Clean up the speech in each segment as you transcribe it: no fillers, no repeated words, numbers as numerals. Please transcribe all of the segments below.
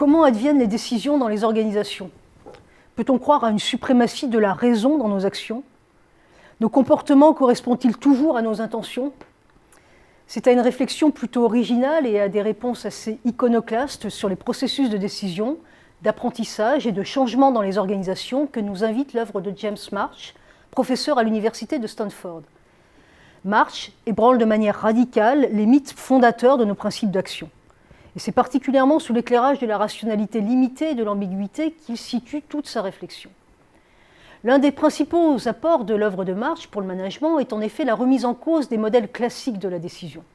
Comment adviennent les décisions dans les organisations? Peut-on croire à une suprématie de la raison dans nos actions? Nos comportements correspondent-ils toujours à nos intentions? C'est à une réflexion plutôt originale et à des réponses assez iconoclastes sur les processus de décision, d'apprentissage et de changement dans les organisations que nous invite l'œuvre de James March, professeur à l'université de Stanford. March ébranle de manière radicale les mythes fondateurs de nos principes d'action. Et c'est particulièrement sous l'éclairage de la rationalité limitée et de l'ambiguïté qu'il situe toute sa réflexion. L'un des principaux apports de l'œuvre de March pour le management est en effet la remise en cause des modèles classiques de la décision.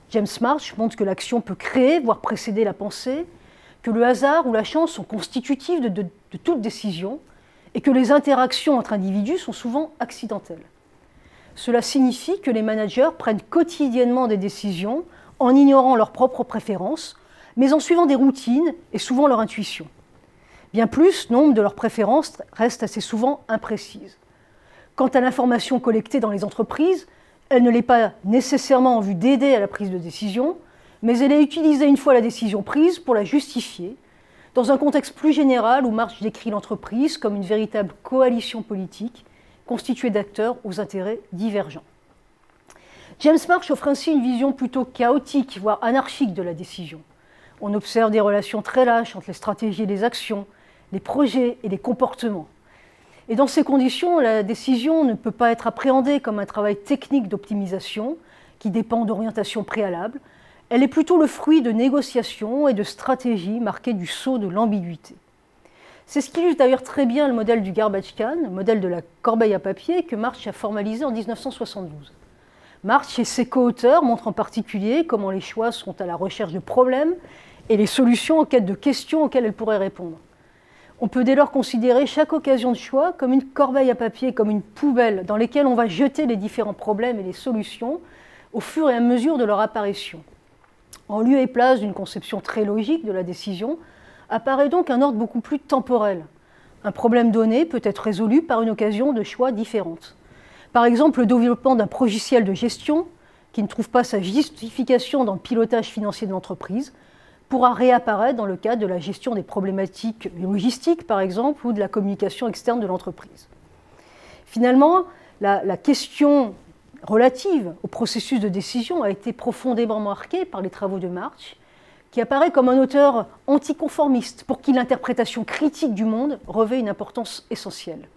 James March montre que l'action peut créer, voire précéder la pensée, que le hasard ou la chance sont constitutifs de toute décision et que les interactions entre individus sont souvent accidentelles. Cela signifie que les managers prennent quotidiennement des décisions en ignorant leurs propres préférences, mais en suivant des routines et souvent leur intuition. Bien plus, nombre de leurs préférences restent assez souvent imprécises. Quant à l'information collectée dans les entreprises, elle ne l'est pas nécessairement en vue d'aider à la prise de décision, mais elle est utilisée une fois la décision prise pour la justifier, dans un contexte plus général où March décrit l'entreprise comme une véritable coalition politique constituée d'acteurs aux intérêts divergents. James March offre ainsi une vision plutôt chaotique, voire anarchique de la décision. On observe des relations très lâches entre les stratégies et les actions, les projets et les comportements. Et dans ces conditions, la décision ne peut pas être appréhendée comme un travail technique d'optimisation qui dépend d'orientations préalables. Elle est plutôt le fruit de négociations et de stratégies marquées du sceau de l'ambiguïté. C'est ce qui illustre d'ailleurs très bien le modèle du garbage can, le modèle de la corbeille à papier que March a formalisé en 1972. March et ses co-auteurs montrent en particulier comment les choix sont à la recherche de problèmes et les solutions en quête de questions auxquelles elles pourraient répondre. On peut dès lors considérer chaque occasion de choix comme une corbeille à papier, comme une poubelle dans laquelle on va jeter les différents problèmes et les solutions au fur et à mesure de leur apparition. En lieu et place d'une conception très logique de la décision, apparaît donc un ordre beaucoup plus temporel. Un problème donné peut être résolu par une occasion de choix différente. Par exemple, le développement d'un logiciel de gestion qui ne trouve pas sa justification dans le pilotage financier de l'entreprise pourra réapparaître dans le cadre de la gestion des problématiques logistiques, par exemple, ou de la communication externe de l'entreprise. Finalement, la question relative au processus de décision a été profondément marquée par les travaux de March, qui apparaît comme un auteur anticonformiste pour qui l'interprétation critique du monde revêt une importance essentielle.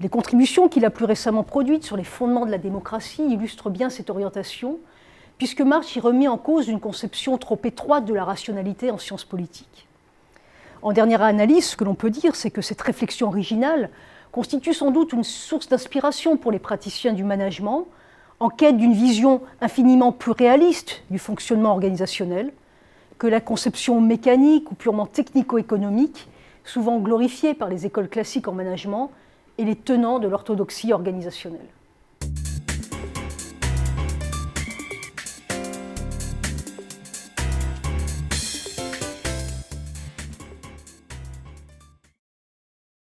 Les contributions qu'il a plus récemment produites sur les fondements de la démocratie illustrent bien cette orientation, puisque March y remet en cause une conception trop étroite de la rationalité en sciences politiques. En dernière analyse, ce que l'on peut dire, c'est que cette réflexion originale constitue sans doute une source d'inspiration pour les praticiens du management, en quête d'une vision infiniment plus réaliste du fonctionnement organisationnel que la conception mécanique ou purement technico-économique, souvent glorifiée par les écoles classiques en management, et les tenants de l'orthodoxie organisationnelle.